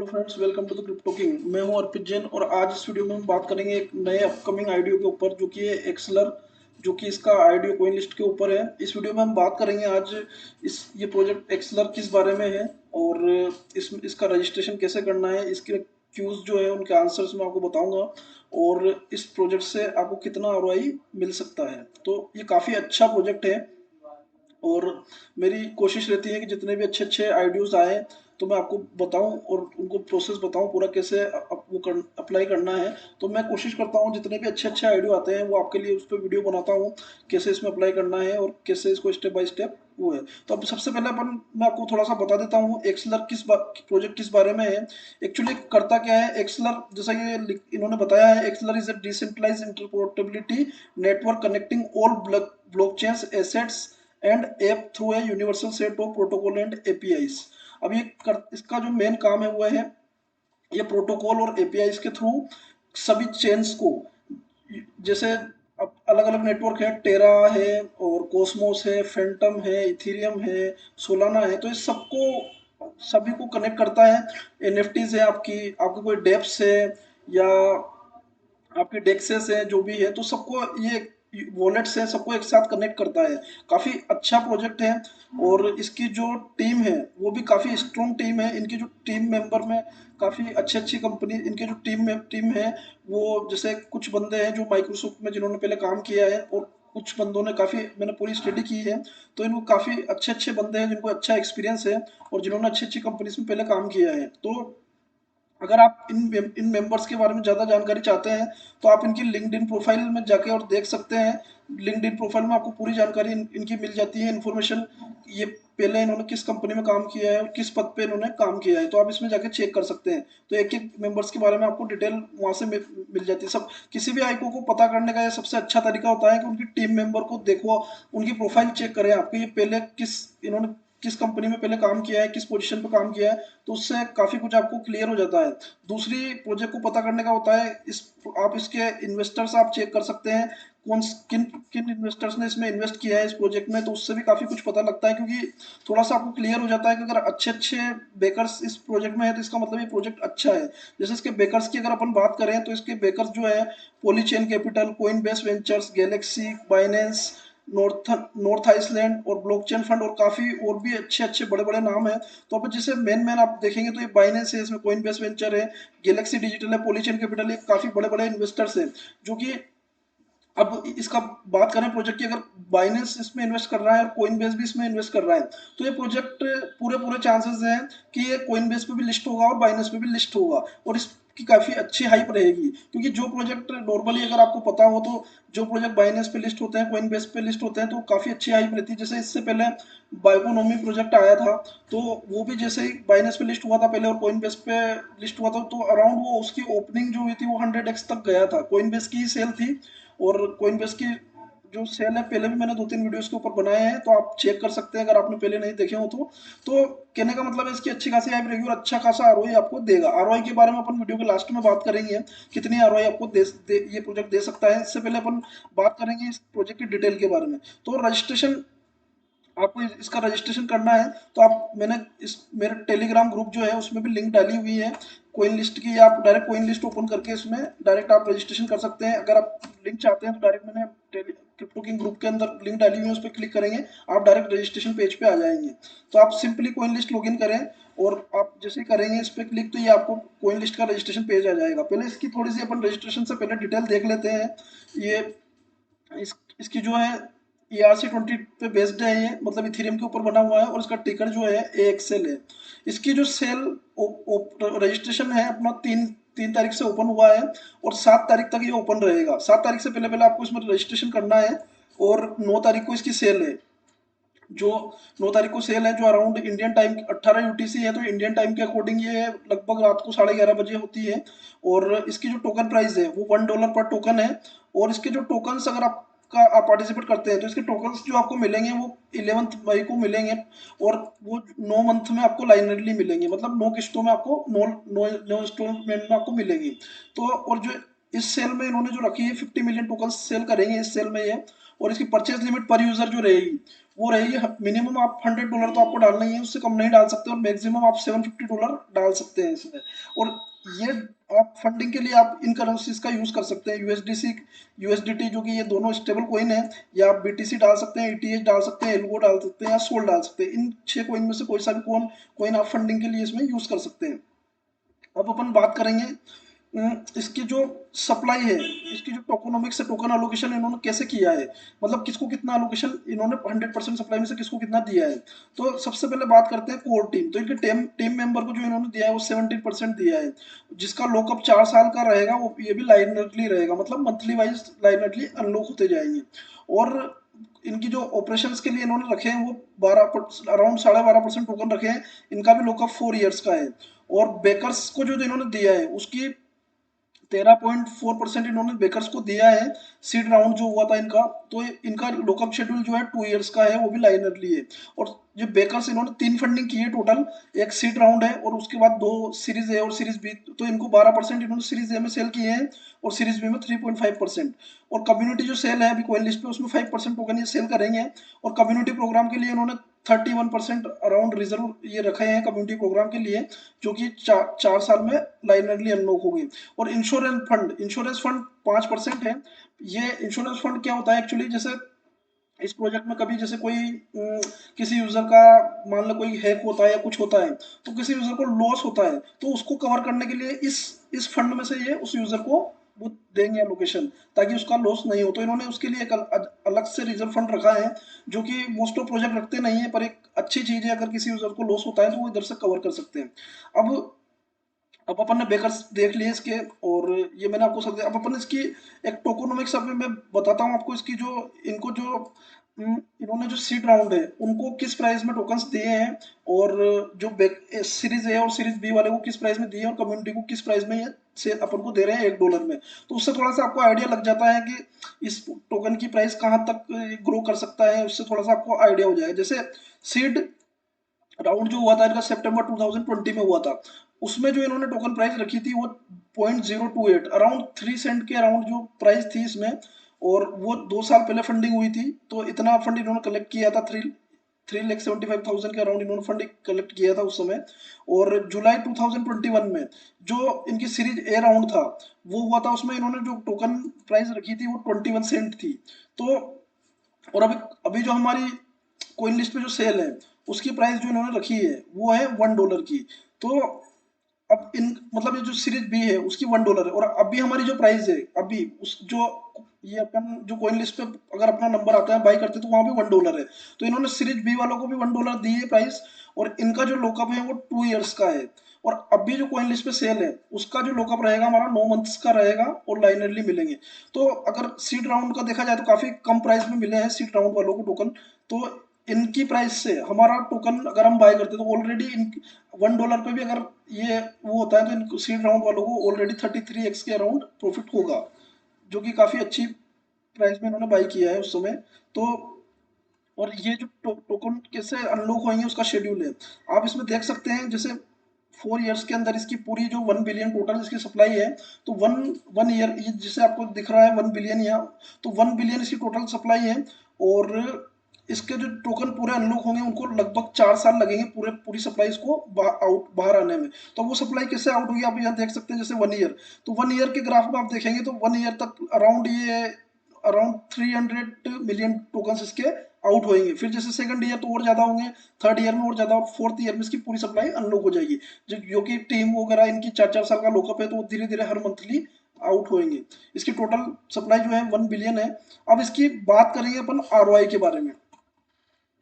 Hello friends, welcome to the crypto king. मैं हूं अर्पित जैन और आज इस वीडियो में हम बात करेंगे एक नए अपकमिंग आईडीओ के ऊपर जो कि है एक्सलर, जो कि इसका आईडीओ कोइन लिस्ट के ऊपर है। इस वीडियो में हम बात करेंगे आज ये प्रोजेक्ट एक्सलर किस बारे में है और इसका रजिस्ट्रेशन कैसे करना है, इसके क्यूज जो है उनके आंसर्स मैं आपको बताऊंगा और इस प्रोजेक्ट से आपको कितना आरओआई मिल सकता है। तो ये काफ़ी अच्छा प्रोजेक्ट है और मेरी कोशिश रहती है कि जितने भी अच्छे अच्छे आइडियोज़ आए तो मैं आपको बताऊं और उनको प्रोसेस बताऊं पूरा कैसे अप्लाई करना है। तो मैं कोशिश करता हूं जितने भी अच्छे अच्छे आइडियो आते हैं वो आपके लिए उस पर वीडियो बनाता हूं, कैसे इसमें अप्लाई करना है और कैसे इसको स्टेप बाय स्टेप वो है। तो अब सबसे पहले मैं आपको थोड़ा सा बता देता हूँ एक्सलर प्रोजेक्ट किस बारे में है। एक्चुअली करता क्या है एक्सलर, जैसा ये इन्होंने बताया है, Axelar is a decentralised interoperability network connecting all blockchains assets and app through a universal set of protocol and APIs. अब इसका जो मेन काम है वो है ये प्रोटोकॉल और एपीआईज के थ्रू सभी चेन्स को, जैसे अब अलग अलग नेटवर्क है, टेरा है और कोसमोस है, फेंटम है, इथीरियम है, सोलाना है, तो इस सबको सभी को कनेक्ट करता है। एनएफटीज है, आपकी कोई डेप्स है या आपके डेक्सेस है जो भी है, तो सबको ये वॉलेट्स है सबको एक साथ कनेक्ट करता है। काफ़ी अच्छा प्रोजेक्ट है और इसकी जो टीम है वो भी काफ़ी स्ट्रॉन्ग टीम है। इनकी जो टीम मेंबर में काफ़ी अच्छी अच्छी कंपनी, इनके जो टीम है वो, जैसे कुछ बंदे हैं जो माइक्रोसॉफ्ट में जिन्होंने पहले काम किया है और कुछ बंदों ने काफ़ी, मैंने पूरी स्टडी की है, तो इनको काफ़ी अच्छे अच्छे बंदे हैं जिनको अच्छा एक्सपीरियंस है और जिन्होंने अच्छी अच्छी कंपनीज में पहले काम किया है। तो अगर आप इन मेंबर्स के बारे में ज़्यादा जानकारी चाहते हैं तो आप इनकी लिंक्डइन प्रोफाइल में जाके और देख सकते हैं। लिंक्डइन प्रोफाइल में आपको पूरी जानकारी इनकी मिल जाती है, इन्फॉर्मेशन, ये पहले इन्होंने किस कंपनी में काम किया है और किस पद पे इन्होंने काम किया है, तो आप इसमें जाके चेक कर सकते हैं। तो एक एक मेंबर्स के बारे में आपको डिटेल वहाँ से मिल जाती है। सब किसी भी आईको को पता करने का ये सबसे अच्छा तरीका होता है कि उनकी टीम मेंबर को देखो, उनकी प्रोफाइल चेक करें, आपको ये पहले इन्होंने किस कंपनी में पहले काम किया है, किस पोजीशन पे काम किया है, तो उससे काफ़ी कुछ आपको क्लियर हो जाता है। दूसरी प्रोजेक्ट को पता करने का होता है आप इसके इन्वेस्टर्स आप चेक कर सकते हैं, कौन किन किन इन्वेस्टर्स ने इसमें इन्वेस्ट किया है इस प्रोजेक्ट में, तो उससे भी काफ़ी कुछ पता लगता है, क्योंकि थोड़ा सा आपको क्लियर हो जाता है कि अगर अच्छे अच्छे बेकर्स इस प्रोजेक्ट में है तो इसका मतलब ये प्रोजेक्ट अच्छा है। जैसे इसके बेकर्स की अगर अपन बात करें तो इसके बेकर्स जो है Polychain Capital, Coinbase Ventures, Galaxy, Binance, North Island और ब्लॉकचेन फंड और काफ़ी और भी अच्छे अच्छे बड़े बड़े नाम हैं। तो अब जैसे मेन मेन आप देखेंगे तो ये बाइनेंस है, इसमें कोइन बेस वेंचर है, गैलेक्सी डिजिटल है, पॉलीचेन कैपिटल है, काफ़ी बड़े बड़े इन्वेस्टर्स हैं जो कि, अब इसका बात करें प्रोजेक्ट की, अगर बाइनेंस इसमें इन्वेस्ट कर रहा है और कोइन बेस भी इसमें इन्वेस्ट कर रहा है तो ये प्रोजेक्ट पूरे पूरे चांसेस हैं कि ये कोइन बेस पे भी लिस्ट होगा और बाइनेंस पे भी लिस्ट होगा और इसकी काफ़ी अच्छी हाइप रहेगी। क्योंकि जो प्रोजेक्ट नॉर्मली, अगर आपको पता हो तो, जो प्रोजेक्ट बाइनेंस पे लिस्ट होते हैं, कोइन बेस पे लिस्ट होते हैं, तो काफ़ी अच्छी हाइप रहती है। जैसे इससे पहले बायोनोमी प्रोजेक्ट आया था तो वो भी जैसे ही बाइनेंस पे लिस्ट हुआ था पहले और कोइन बेस पे लिस्ट हुआ था, तो अराउंड वो उसकी ओपनिंग जो हुई थी वो 100x तक गया था। कोइन बेस की ही सेल थी और कोइनबेस की जो सेल है, पहले भी मैंने 2-3 वीडियोस के ऊपर बनाए हैं, तो आप चेक कर सकते हैं अगर आपने पहले नहीं देखे हो तो कहने का मतलब है इसकी अच्छी खासी हाइप रहेगी और अच्छा खासा आरओआई आपको देगा। आरओआई के बारे में अपन वीडियो के लास्ट में बात करेंगे, कितनी आरओआई आपको ये प्रोजेक्ट दे सकता है। इससे पहले अपन बात करेंगे इस प्रोजेक्ट की डिटेल के बारे में। तो रजिस्ट्रेशन, आपको इसका रजिस्ट्रेशन करना है तो मैंने इस मेरे टेलीग्राम ग्रुप जो है उसमें भी लिंक डाली हुई है कोइन लिस्ट की, आप डायरेक्ट कोइन लिस्ट ओपन करके इसमें डायरेक्ट आप रजिस्ट्रेशन कर सकते हैं। अगर आप लिंक चाहते हैं तो डायरेक्ट मैंने क्रिप्टो किंग ग्रुप के अंदर लिंक डाली हुई है, उस पर क्लिक करेंगे आप डायरेक्ट रजिस्ट्रेशन पेज पे आ जाएंगे। तो आप सिंपली कोइन लिस्ट लॉगिन करें और आप जैसे ही करेंगे इस पर क्लिक तो ये आपको कोइन लिस्ट का रजिस्ट्रेशन पेज आ जाएगा। पहले इसकी थोड़ी सी अपन रजिस्ट्रेशन से पहले डिटेल देख लेते हैं। ये इसकी जो है ERC-20 पे बेस्ड है, ये मतलब इथेरियम के ऊपर बना हुआ है और इसका टिकर जो है AXL है। इसकी जो सेल रजिस्ट्रेशन है अपना तीन तीन तारीख से ओपन हुआ है और 7 तारीख तक ये ओपन रहेगा। 7 तारीख से पहले पहले आपको इसमें रजिस्ट्रेशन करना है और 9 तारीख को इसकी सेल है। जो 9 तारीख को सेल है, जो अराउंड इंडियन टाइम 18 UTC है, तो इंडियन टाइम के अकॉर्डिंग ये लगभग रात को 11:30 बजे होती है। और इसकी जो टोकन प्राइस है वो $1 पर टोकन है। और इसके जो टोकन्स, अगर आप पार्टिसिपेट करते हैं तो इसके टोकन्स जो आपको मिलेंगे वो 11 मई को मिलेंगे और वो 9 मंथ में आपको लाइनरली मिलेंगे, मतलब 9 किस्तों में आपको, नौ इंस्टॉलमेंट में आपको मिलेंगी। तो और जो इस सेल में इन्होंने जो रखी है 50 मिलियन टोकन सेल करेंगे इस सेल में ये, और इसकी परचेज लिमिट पर यूजर जो रहेगी वो रहेगी। मिनिमम आप $100 तो आपको डालना ही है, उससे कम नहीं डाल सकते, और मैक्सिमम आप $750 डाल सकते हैं इसमें। और ये आप फंडिंग के लिए आप इन करेंसीज का यूज कर सकते हैं, यूएसडीसी, यूएसडीटी, जो कि ये दोनों स्टेबल कॉइन है, या आप बीटीसी डाल सकते हैं, ईटीएच डाल सकते हैं, एल्गो डाल सकते हैं, या सोल डाल सकते हैं। इन 6 कॉइन में से कोई सा भी कॉइन आप फंडिंग के लिए इसमें यूज कर सकते हैं। अब अपन बात करेंगे इसकी जो सप्लाई है, इसकी जो टोकोनॉमिक्स से टोकन एलोकेशन इन्होंने कैसे किया है, मतलब किसको कितना एलोकेशन इन्होंने 100% सप्लाई में से किसको कितना दिया है। तो सबसे पहले बात करते हैं कोर टीम। तो इनके टीम टीम मेंबर को जो इन्होंने दिया है वो 17% दिया है, जिसका लॉकअप 4 साल का रहेगा। वो ये भी लाइनरली रहेगा, मतलब मंथली वाइज लाइनरली अनलॉक होते जाएंगे। और इनकी जो ऑपरेशंस के लिए इन्होंने रखे हैं वो 12 अराउंड 12.5% टोकन रखे हैं। इनका भी लॉकअप 4 ईयर्स का है। और बेकर्स को जो इन्होंने दिया है उसकी 13.4% इन्होंने बेकर्स को दिया है। सीड राउंड जो हुआ था इनका, तो इनका लॉकअप शेड्यूल जो है 2 ईयर्स का है, वो भी लाइनरली है। और जो बेकर्स इन्होंने 3 फंडिंग की है टोटल, एक सीड राउंड है और उसके बाद 2 सीरीज ए और सीरीज बी। तो इनको 12% इन्होंने सीरीज ए में सेल किए हैं, और सीरीज बी में 3.5%। और कम्युनिटी जो सेल है अभी कॉइन लिस्ट पे, उसमें 5% टोकन ये सेल करेंगे। और कम्युनिटी प्रोग्राम के लिए इन्होंने 31% अराउंड रिजर्व ये रखे हैं कम्युनिटी प्रोग्राम के लिए, जो कि 4 साल में लाइनरली अनलॉक होगी। और इंश्योरेंस फंड 5% है। ये इंश्योरेंस फंड क्या होता है एक्चुअली, जैसे इस प्रोजेक्ट में कभी जैसे कोई किसी यूजर का मान लो कोई हैक होता है या कुछ होता है, तो किसी यूजर को लॉस होता है, तो उसको कवर करने के लिए इस फंड में से ये उस यूजर को वो देंगे लोकेशन, ताकि उसका लॉस नहीं हो। तो इन्होंने उसके लिए एक अलग से रिजर्व फंड रखा है, जो कि मोस्ट ऑफ प्रोजेक्ट रखते नहीं है, पर एक अच्छी चीज है। अगर किसी यूजर को लॉस होता है तो वो इधर से कवर कर सकते हैं। अब अब अपन ने बेकर्स देख लिए इसके, और ये मैंने आपको सब अब अपन इसकी एक टोकोनॉमिक्स अभी मैं बताता हूँ आपको। इसकी जो इनको जो इन्होंने जो सीड राउंड है उनको किस प्राइस में टोकन्स दिए हैं, और जो सीरीज ए और सीरीज बी वाले को किस प्राइस में दिए हैं, और कम्युनिटी को किस प्राइस में ये से अपन को दे रहे हैं $1 में। तो उससे थोड़ा सा आपको आइडिया लग जाता है कि इस टोकन की प्राइस कहाँ तक ग्रो कर सकता है, उससे थोड़ा सा आपको आइडिया हो जाएगा। जैसे सीड राउंड जो हुआ था इनका सितंबर 2020 में हुआ था, उसमें जो इन्होंने टोकन प्राइस रखी थी वो 0.028 अराउंड 3 सेंट के अराउंड जो प्राइस थी इसमें। और वो 2 साल पहले फंडिंग हुई थी, तो इतना फंड इन्होंने कलेक्ट किया था, 3,75,000 के अराउंड इन्होंने फंड कलेक्ट किया था उस समय। और जुलाई 2021 में जो इनकी सीरीज ए राउंड था वो हुआ था, उसमें इन्होंने जो टोकन प्राइस रखी थी वो 21 सेंट थी। तो और अभी अभी जो हमारी कोइन लिस्ट में जो सेल है उसकी प्राइस जो इन्होंने रखी है वो है $1 की। तो अब इन मतलब ये जो सीरीज बी है उसकी $1 है, और अभी हमारी जो प्राइस है अभी उस जो ये अपन जो कोइन लिस्ट पे अगर अपना नंबर आता है बाई करते हैं तो वहां भी $1 है। तो इन्होंने सीरीज बी वालों को भी $1 दी है प्राइस, और इनका जो लॉकअप है वो 2 ईयर्स का है। और अभी जो कोइन लिस्ट पे सेल है उसका जो लॉकअप रहेगा हमारा 9 मंथ्स का रहेगा, और लाइनरली मिलेंगे। तो अगर सीड राउंड का देखा जाए तो काफी कम प्राइस में मिले हैं सीड राउंड वालों को टोकन। तो इनकी प्राइस से हमारा टोकन अगर हम बाय करते हैं तो ऑलरेडी इन $1 पे भी अगर ये वो होता है तो इन सीड राउंड वालों को ऑलरेडी 33x के अराउंड प्रॉफिट होगा, जो कि काफी अच्छी प्राइस में इन्होंने बाई किया है उस समय। तो और ये जो टोकन कैसे अनलॉक होंगे उसका शेड्यूल है, आप इसमें देख सकते हैं। जैसे 4 ईयर्स के अंदर इसकी पूरी जो 1 बिलियन टोटल इसकी सप्लाई है, तो वन वन ईयर ये जिसे आपको दिख रहा है 1 बिलियन यहाँ, तो 1 बिलियन इसकी टोटल सप्लाई है। और इसके जो टोकन पूरे अनलॉक होंगे उनको लगभग 4 साल लगेंगे पूरे पूरी सप्लाई इसको बाहर आने में। तो वो सप्लाई कैसे आउट होगी आप यहाँ देख सकते हैं। जैसे 1 ईयर, तो 1 ईयर के ग्राफ में आप देखेंगे तो 1 ईयर तक अराउंड 300 मिलियन टोकन इसके आउट होंगे। फिर जैसे सेकंड ईयर तो और ज्यादा होंगे, थर्ड ईयर में और ज्यादा, फोर्थ ईयर में इसकी पूरी सप्लाई अनलॉक हो जाएगी। जो कि टीम वगैरह इनकी 4 4 साल का लॉकअप है, तो वो धीरे धीरे हर मंथली आउट होंगे। इसकी टोटल सप्लाई जो है 1 बिलियन है। अब इसकी बात करेंगे अपन आरओआई के बारे में।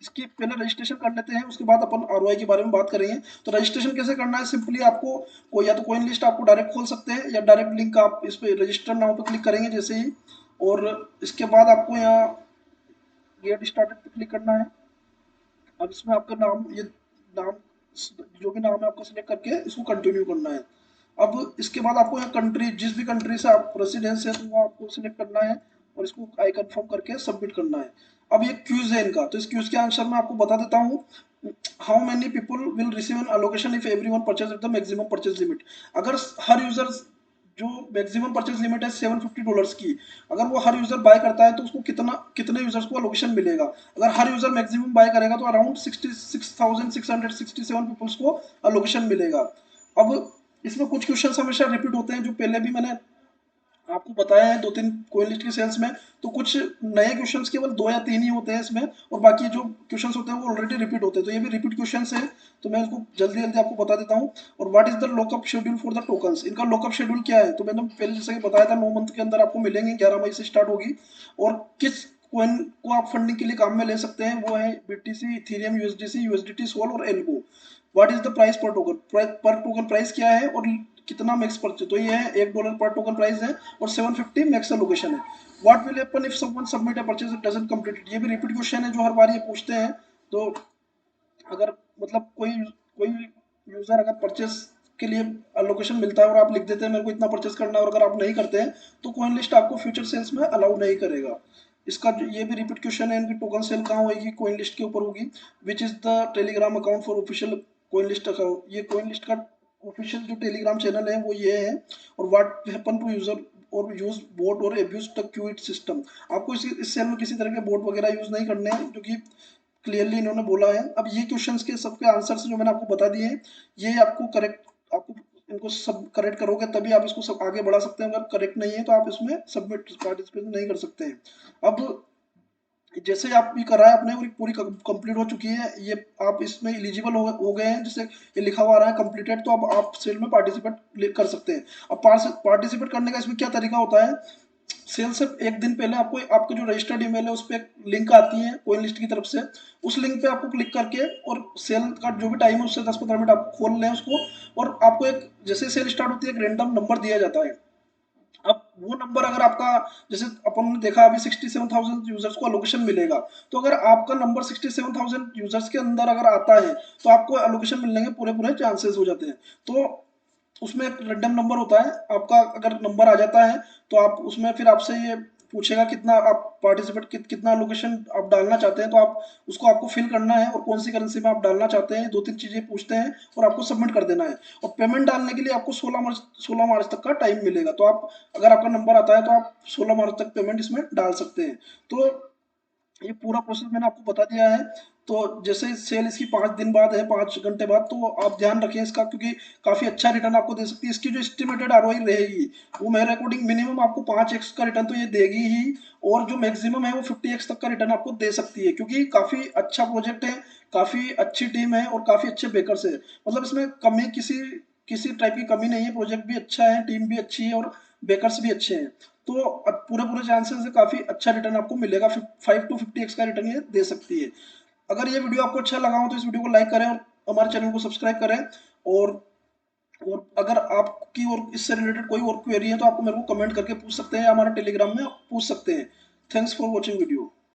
इसकी पहले रजिस्ट्रेशन कर लेते हैं, उसके बाद अपन आरओआई के बारे में बात करेंगे। तो रजिस्ट्रेशन कैसे करना है, सिंपली आपको को या तो कोइन लिस्ट आपको डायरेक्ट खोल सकते हैं, या डायरेक्ट लिंक आप इस पे रजिस्टर नाउ पे क्लिक करेंगे जैसे ही, और इसके बाद आपको यहाँ गेट स्टार्टेड पे क्लिक करना है। अब इसमें आपका नाम ये नाम जो भी नाम है आपको सिलेक्ट करके इसको कंटिन्यू करना है। अब इसके बाद आपको यहाँ कंट्री, जिस भी कंट्री से आप रेसिडेंस है तो वो आपको सिलेक्ट करना है, और इसको आई कंफर्म करके सबमिट करना है। अब ये क्यूज है इनका, तो इस क्यूज के आंसर मैं आपको बता देता हूँ। How many people will receive an allocation if everyone purchase at the maximum purchase limit. अगर हर यूजर जो मैक्सिमम परचेज लिमिट है $750 की, अगर वो हर यूजर बाय करता है तो उसको कितने यूजर्स को अलोकेशन मिलेगा। अगर हर यूजर मैक्सिमम बाय करेगा तो अराउंड 66,667 पीपल्स को अलोकेशन मिलेगा। अब इसमें कुछ क्वेश्चन हमेशा रिपीट होते हैं, जो पहले भी मैंने आपको बताया है 2-3 कोइन लिस्ट की सेल्स में। तो कुछ नए क्वेश्चंस केवल 2 या 3 ही होते हैं इसमें, और बाकी जो क्वेश्चंस होते हैं वो ऑलरेडी रिपीट होते हैं। तो ये भी रिपीट क्वेश्चंस है, तो मैं इसको जल्दी जल्दी आपको बता देता हूँ। और what is the lockup schedule for the tokens, इनका लॉकअप शेड्यूल क्या है। तो मैंने पहले जैसे कि बताया था 9 मंथ के अंदर आपको मिलेंगे, 11 मई से स्टार्ट होगी। और किस कोइन को आप फंडिंग के लिए काम में ले सकते हैं, वो है BTC, Ethereum, USDC, USDT, Sol और Algo. What is the price per token, per token price क्या है और कितना मैक्स परचेज। तो ये है $1 पर टोकन प्राइस है और 750 मैक्स लोकेशन है। What will happen if someone submit a purchase doesn't complete it, ये भी रिपीट क्वेश्चन है जो हर बार ये पूछते हैं। तो अगर मतलब कोई कोई यूजर अगर परचेस के लिए लोकेशन मिलता है और आप लिख देते हैं मेरे को इतना परचेस करना है, और अगर आप नहीं करते हैं तो कॉइन लिस्ट आपको फ्यूचर सेल्स में अलाउ नहीं करेगा। इसका ये भी रिपीट क्वेश्चन है, इनकी टोकन सेल कहाँ होगी, कॉइन लिस्ट के ऊपर होगी। Which is the Telegram account for official coin list account, ये कॉइन लिस्ट का ऑफिशियल जो टेलीग्राम चैनल है वो ये है। और व्हाट हैपन टू यूजर और यूज बोट और एब्यूज द क्यूइट सिस्टम, आपको इस सेल में किसी तरह के बोट वगैरह यूज नहीं करने हैं, जो कि क्लियरली इन्होंने बोला है। अब ये क्वेश्चंस के सबके आंसर्स जो मैंने आपको बता दिए हैं, ये आपको करेक्ट, आपको इनको सब करेक्ट करोगे तभी आप इसको सब आगे बढ़ा सकते हैं। अगर करेक्ट नहीं है तो आप इसमें सबमिट पार्टिसिपेट नहीं कर सकते हैं। अब जैसे आप भी करा है आपने और पूरी कंप्लीट हो चुकी है, ये आप इसमें एलिजिबल हो गए हैं, जैसे ये लिखा हुआ आ रहा है कंप्लीटेड, तो अब आप सेल में पार्टिसिपेट कर सकते हैं। अब पार्टिसिपेट करने का इसमें क्या तरीका होता है, सेल से एक दिन पहले आपको आपको जो रजिस्टर्ड ईमेल है उस पर एक लिंक आती है कोइन लिस्ट की तरफ से, उस लिंक पे आपको क्लिक करके और सेल का जो भी टाइम है उससे 10-15 मिनट आप खोल लें उसको, और आपको एक जैसे सेल स्टार्ट होती है एक रेंडम नंबर दिया जाता है। अब वो नंबर अगर आपका, जैसे अपन ने देखा अभी 67,000 यूजर्स को अलोकेशन मिलेगा, तो अगर आपका नंबर 67,000 यूजर्स के अंदर अगर आता है तो आपको अलोकेशन मिलने के पूरे पूरे चांसेस हो जाते हैं। तो उसमें एक रैंडम नंबर होता है आपका, अगर नंबर आ जाता है तो आप उसमें फिर आपसे ये पूछेगा कितना आप पार्टिसिपेट कितना लोकेशन आप डालना चाहते हैं, तो आप उसको आपको फिल करना है और कौन सी करेंसी में आप डालना चाहते हैं, 2-3 चीजें पूछते हैं और आपको सबमिट कर देना है। और पेमेंट डालने के लिए आपको 16 मार्च तक का टाइम मिलेगा। तो आप अगर आपका नंबर आता है तो आप 16 मार्च तक पेमेंट इसमें डाल सकते हैं। तो ये पूरा प्रोसेस मैंने आपको बता दिया है। तो जैसे सेल इसकी 5 दिन बाद है, 5 घंटे बाद, तो आप ध्यान रखें इसका, क्योंकि काफी अच्छा रिटर्न आपको दे सकती है। इसकी जो एस्टिमेटेड आरओआई रहेगी वो मेरे अकॉर्डिंग मिनिमम आपको 5x का रिटर्न तो ये देगी ही, और जो मैक्सिमम है वो 50x तक का रिटर्न आपको दे सकती है, क्योंकि काफी अच्छा प्रोजेक्ट है, काफी अच्छी टीम है और काफी अच्छे बेकर्स है। मतलब इसमें कमी किसी किसी टाइप की कमी नहीं है, प्रोजेक्ट भी अच्छा है, टीम भी अच्छी है और बेकर्स भी अच्छे हैं। तो पूरे पूरे चांसेस है काफी अच्छा रिटर्न आपको मिलेगा, 5 to 50x का रिटर्न ये दे सकती है। अगर ये वीडियो आपको अच्छा लगा हो तो इस वीडियो को लाइक करें और हमारे चैनल को सब्सक्राइब करें। और और अगर आपकी और इससे रिलेटेड कोई और क्वेरी है तो आप मेरे को कमेंट करके पूछ सकते हैं, या हमारे टेलीग्राम में आप पूछ सकते हैं। Thanks for watching video.